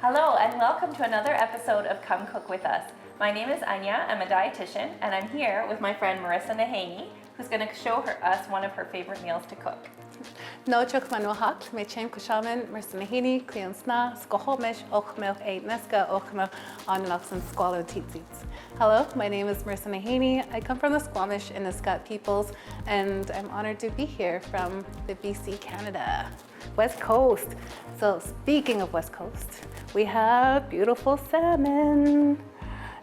Hello and welcome to another episode of Come Cook With Us. My name is Anja, I'm a dietitian, and I'm here with my friend Marissa Nahanee, who's going to show us one of her favorite meals to cook. No chuk manuhat, me chen kushaman, Marissa Nahanee, Clean Sna, Skohomish, Ochmilk, Eight Neska, Ochmilk, Onlux, and Squallow Teetsies. Hello, my name is Marissa Nahanee. I come from the Squamish and Nisga'a peoples, and I'm honored to be here from the BC, Canada, West Coast. So speaking of West Coast, we have beautiful salmon.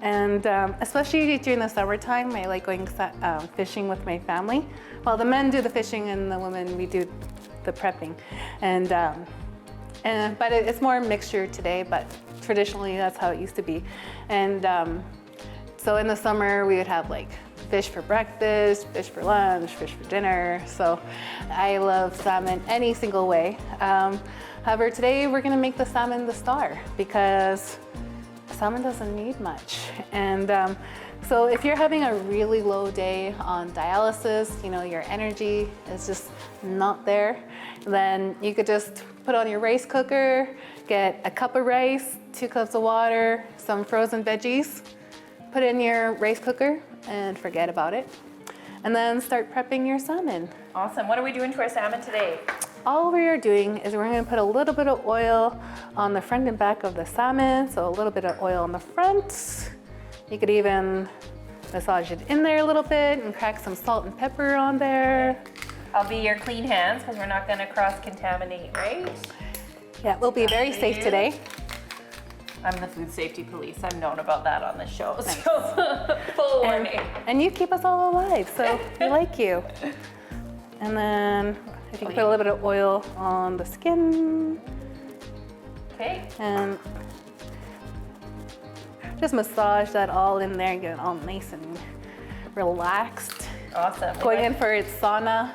And especially during the summertime, I like going fishing with my family. Well, the men do the fishing and the women, we do the prepping. But it's more mixture today, but traditionally that's how it used to be. And so in the summer, we would have like fish for breakfast, fish for lunch, fish for dinner. So I love salmon any single way. However, today we're gonna make the salmon the star because salmon doesn't need much. And so if you're having a really low day on dialysis, you know, your energy is just not there, then you could just put on your rice cooker, get a cup of rice, 2 cups of water, some frozen veggies, put in your rice cooker and forget about it. And then start prepping your salmon. Awesome. What are we doing to our salmon today? All we are doing is we're going to put a little bit of oil on the front and back of the salmon. So a little bit of oil on the front. You could even massage it in there a little bit and crack some salt and pepper on there. I'll be your clean hands because we're not going to cross-contaminate, right? Yeah, we'll be very safe today. I'm the food safety police. I'm known about that on the show. Nice. So full warning. And you keep us all alive, so we like you. And then if you can put a little bit of oil on the skin. Okay. And just massage that all in there and get it all nice and relaxed. Awesome. Going in for its sauna.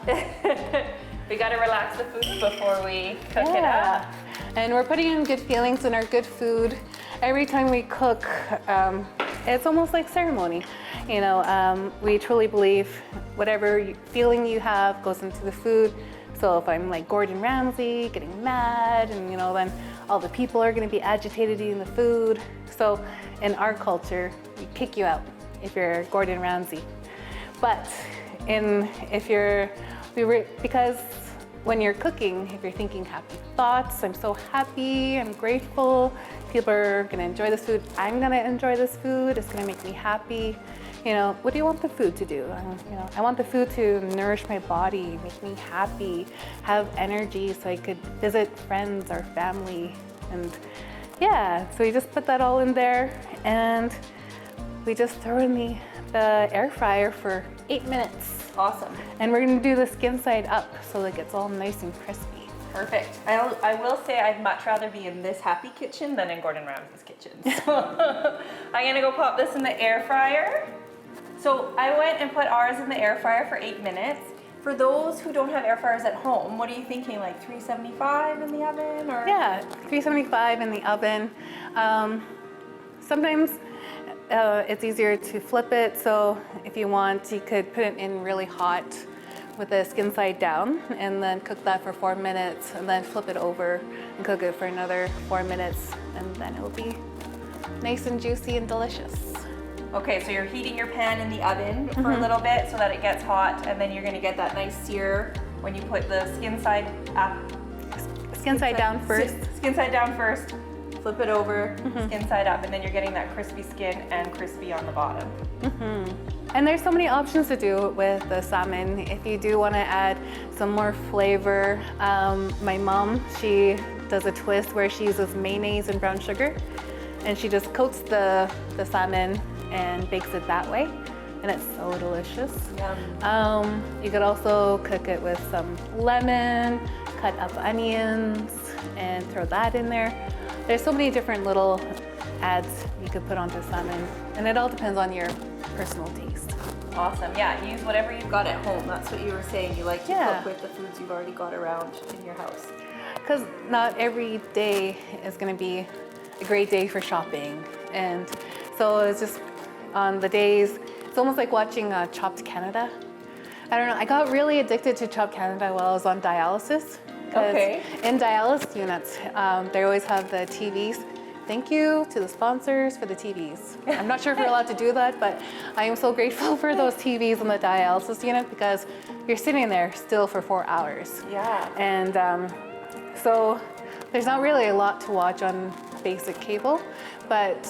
We got to relax the food before we cook it up. And we're putting in good feelings in our good food. Every time we cook, it's almost like ceremony. You know, we truly believe whatever feeling you have goes into the food. So if I'm like Gordon Ramsay, getting mad, and you know, then all the people are going to be agitated eating the food. So in our culture, we kick you out if you're Gordon Ramsay. But because when you're cooking, if you're thinking happy thoughts, I'm so happy, I'm grateful, people are gonna enjoy this food, I'm gonna enjoy this food, it's gonna make me happy. You know, what do you want the food to do? You know, I want the food to nourish my body, make me happy, have energy so I could visit friends or family. And yeah, so we just put that all in there and we just throw in the air fryer for 8 minutes. Awesome. And we're gonna do the skin side up so it gets all nice and crispy. Perfect. I will say I'd much rather be in this happy kitchen than in Gordon Ramsay's kitchen. So I'm gonna go pop this in the air fryer. So I went and put ours in the air fryer for 8 minutes. For those who don't have air fryers at home, what are you thinking, like 375 in the oven? Or? Yeah, 375 in the oven. Sometimes it's easier to flip it, so if you want, you could put it in really hot with the skin side down and then cook that for 4 minutes and then flip it over and cook it for another 4 minutes and then it'll be nice and juicy and delicious. Okay, so you're heating your pan in the oven for a little bit so that it gets hot, and then you're gonna get that nice sear when you put the skin side up. Skin side down first. Skin side down first. Flip it over, skin side up, and then you're getting that crispy skin and crispy on the bottom. And there's so many options to do with the salmon. If you do want to add some more flavor, my mom, she does a twist where she uses mayonnaise and brown sugar, and she just coats the salmon and bakes it that way, and it's so delicious. Yum. You could also cook it with some lemon, cut up onions, and throw that in there. There's so many different little adds you could put onto salmon, and it all depends on your personal taste. Awesome. Yeah, use whatever you've got at home. That's what you were saying. You like to cook with the foods you've already got around in your house. Because not every day is going to be a great day for shopping. And so it's just on the days, it's almost like watching Chopped Canada. I don't know, I got really addicted to Chopped Canada while I was on dialysis. Okay. In dialysis units, they always have the TVs thank you to the sponsors for the TVs. I'm not sure if we're allowed to do that, but I am so grateful for those TVs on the dialysis unit because you're sitting there still for 4 hours. Yeah. And so there's not really a lot to watch on basic cable, but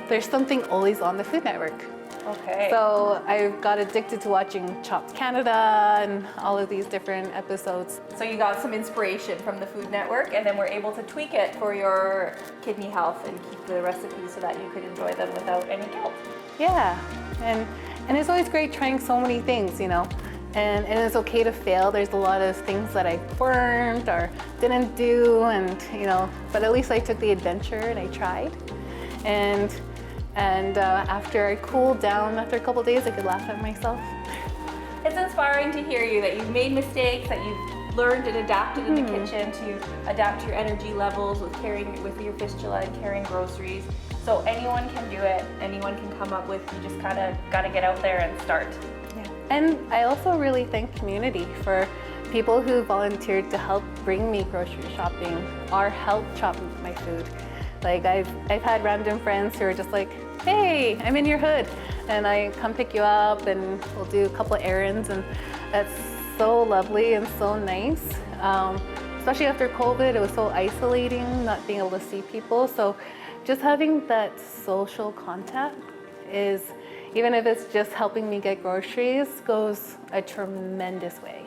there's something always on the Food Network. Okay. So I got addicted to watching Chopped Canada and all of these different episodes. So you got some inspiration from the Food Network and then were able to tweak it for your kidney health and keep the recipes so that you could enjoy them without any guilt. Yeah, and it's always great trying so many things, you know, and it's okay to fail. There's a lot of things that I burned or didn't do, and you know, but at least I took the adventure and I tried. And after I cooled down, after a couple of days, I could laugh at myself. It's inspiring to hear you that you've made mistakes, that you've learned and adapted in the kitchen to adapt your energy levels with your fistula and carrying groceries. So anyone can do it, anyone can come up with, you just kind of got to get out there and start. Yeah. And I also really thank community for people who volunteered to help bring me grocery shopping or help shop my food. Like I've had random friends who are just like, hey, I'm in your hood, and I come pick you up and we'll do a couple of errands, and that's so lovely and so nice. Especially after COVID, it was so isolating not being able to see people. So just having that social contact is, even if it's just helping me get groceries, goes a tremendous way.